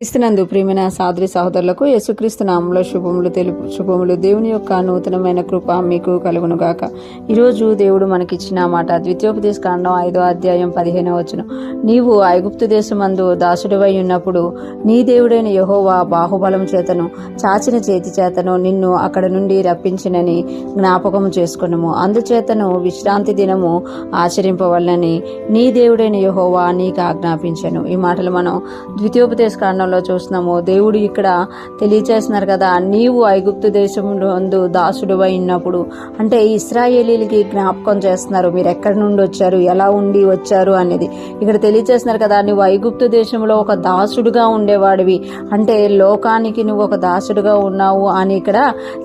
క్రీస్తునందు ప్రియమైన సోదరి సహోదరులకు యేసుక్రీస్తు నామములో శుభములు. దేవుని యొక్క నూతనమైన కృప మీకు కలుగునుగాక. ఈరోజు దేవుడు మనకిచ్చిన మాట ద్వితీయోపదేశ కాండం 5వ అధ్యాయం 15వ వచనం. నీవు ఐగుప్తు దేశమందు దాసుడివై ఉన్నప్పుడు నీ దేవుడైన యెహోవా బాహుబలం చేతను చాచిన చేతి చేతను నిన్ను అక్కడ నుండి రప్పించినని జ్ఞాపకం చేసుకొనుము. అందుచేతను విశ్రాంతి దినము ఆచరింపవలనని నీ దేవుడైన యెహోవా నీకు ఆజ్ఞాపించెను. ఈ మాటలు మనం ద్వితీయోపదేశ కాండం చూస్తున్నాము. దేవుడు ఇక్కడ తెలియచేస్తున్నారు కదా, నీవు ఐగుప్తు దేశంలో దాసుడువై ఉన్నప్పుడు అంటే ఇశ్రాయేలీలకి జ్ఞాపకం చేస్తున్నారు. మీరు ఎక్కడి నుండి వచ్చారు, ఎలా ఉండి వచ్చారు అనేది ఇక్కడ తెలియచేస్తున్నారు కదా. నువ్వు ఐగుప్తు దేశంలో ఒక దాసుడుగా ఉండేవాడివి, అంటే లోకానికి నువ్వు ఒక దాసుడుగా ఉన్నావు అని ఇక్కడ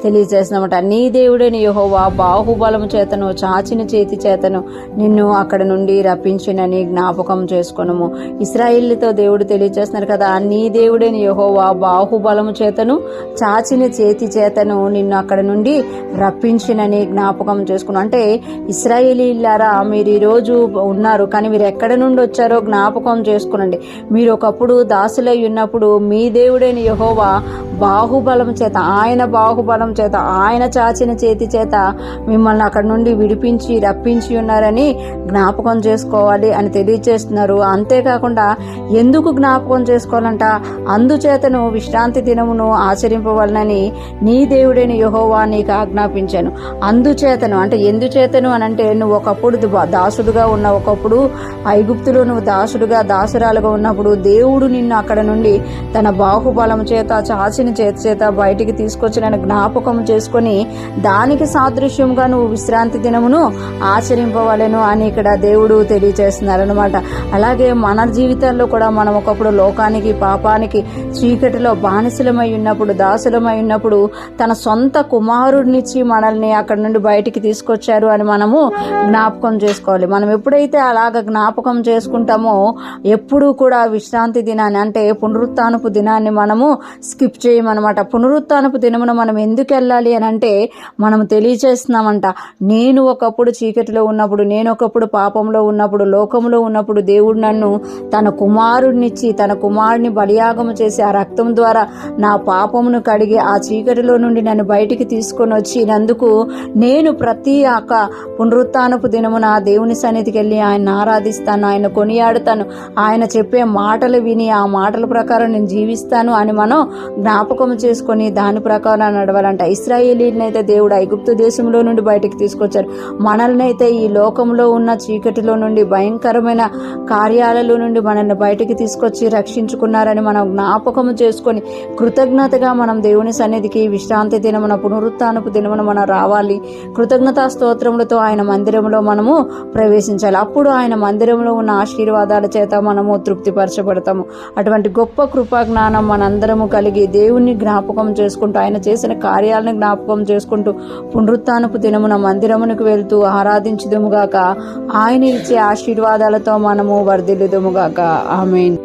తెలియచేస్తున్నమాట. నీ దేవుడైన యెహోవా బాహుబలము చేతను చాచిన చేతి చేతను నిన్ను అక్కడ నుండి రప్పించినని జ్ఞాపకం చేసుకొనుము. ఇశ్రాయేలీతో దేవుడు తెలియచేస్తున్నారు కదా, నీ దేవుడైన యెహోవా బాహుబలము చేతను చాచిన చేతి చేతను నిన్ను అక్కడ నుండి రప్పించినని జ్ఞాపకం చేసుకున్నాను. అంటే ఇశ్రాయేలీలారా, మీరు ఈరోజు ఉన్నారు, కానీ మీరు ఎక్కడి నుండి వచ్చారో జ్ఞాపకం చేసుకునండి. మీరు ఒకప్పుడు దాసులై ఉన్నప్పుడు మీ దేవుడైన యెహోవా బాహుబలం చేత, ఆయన బాహుబలం చేత, ఆయన చాచిన చేతి చేత మిమ్మల్ని అక్కడ నుండి విడిపించి రప్పించి ఉన్నారని జ్ఞాపకం చేసుకోవాలి అని తెలియచేస్తున్నారు. అంతేకాకుండా ఎందుకు జ్ఞాపకం చేసుకోవాలంట, అందుచేతను విశ్రాంతి దినమును ఆచరింపవలనని నీ దేవుడైన యెహోవా నీకు ఆజ్ఞాపించాను. అందుచేతను అంటే ఎందుచేతను అని అంటే, నువ్వు ఒకప్పుడు దాసుడుగా ఉన్నావు, ఒకప్పుడు ఐగుప్తులో నువ్వు దాసురాలుగా ఉన్నప్పుడు దేవుడు నిన్ను అక్కడ నుండి తన బాహుబలం చేత చాచిన చేతి చేత బయటికి తీసుకొచ్చిన జ్ఞాపకం చేసుకొని దానికి సాదృశ్యంగా నువ్వు విశ్రాంతి దినమును ఆచరింపవలెను అని ఇక్కడ దేవుడు తెలియచేస్తున్నారు అనమాట. అలాగే మన జీవితాల్లో కూడా మనం ఒకప్పుడు లోకానికి పాపానికి చీకటిలో బానిసలమై ఉన్నప్పుడు, దాసులమై ఉన్నప్పుడు తన సొంత కుమారుడినిచ్చి మనల్ని అక్కడ నుండి బయటికి తీసుకొచ్చారు అని మనము జ్ఞాపకం చేసుకోవాలి. మనం ఎప్పుడైతే అలాగ జ్ఞాపకం చేసుకుంటామో ఎప్పుడూ కూడా విశ్రాంతి దినాన్ని అంటే పునరుత్థానపు దినాన్ని మనము స్కిప్ చేయమన్నమాట. పునరుత్థానపు దినమున మనం ఎందుకు వెళ్ళాలి అని అంటే, మనం తెలియచేస్తున్నామంట, నేను ఒకప్పుడు చీకటిలో ఉన్నప్పుడు, నేను ఒకప్పుడు పాపంలో ఉన్నప్పుడు, లోకంలో ఉన్నప్పుడు దేవుడు నన్ను తన కుమారుడినిచ్చి తన కుమారుడిని బలియాగము చేసి ఆ రక్తం ద్వారా నా పాపమును కడిగి ఆ చీకటిలో నుండి నన్ను బయటికి తీసుకొని వచ్చినందుకు నేను ప్రతి పునరుత్థానపు దినమున దేవుని సన్నిధికి వెళ్ళి ఆయన ఆరాధిస్తాను, ఆయన కొనియాడుతాను, ఆయన చెప్పే మాటలు విని ఆ మాటల ప్రకారం నేను జీవిస్తాను అని మనం జ్ఞాపకం చేసుకొని దాని ప్రకారం నడవాలంట. ఇశ్రాయేలీనైతే దేవుడు ఐగుప్తు దేశంలో నుండి బయటికి తీసుకొచ్చారు. మనల్ని అయితే ఈ లోకంలో ఉన్న చీకటిలో నుండి, భయంకరమైన కార్యాలలో నుండి మనల్ని బయటికి తీసుకొచ్చి రక్షించుకున్నారని మనం జ్ఞాపకం చేసుకొని కృతజ్ఞతగా మనం దేవుని సన్నిధికి విశ్రాంతి దినమున పునరుత్థానపు దినమున మనం రావాలి. కృతజ్ఞతా స్తోత్రములతో ఆయన మందిరంలో మనము ప్రవేశించాలి. అప్పుడు ఆయన మందిరంలో ఉన్న ఆశీర్వాదాల చేత మనము తృప్తిపరచబడతాము. అటువంటి గొప్ప కృపా జ్ఞానం మనందరము కలిగి దేవుణ్ణి జ్ఞాపకం చేసుకుంటూ, ఆయన చేసిన కార్యాలను జ్ఞాపకం చేసుకుంటూ పునరుత్థానపు దినమున మందిరమునకు వెళ్తూ ఆరాధించుదుముగాక. ఆయన ఇచ్చే ఆశీర్వాదాలతో మనము వర్ధిల్లుదుముగాక. ఆమేన్.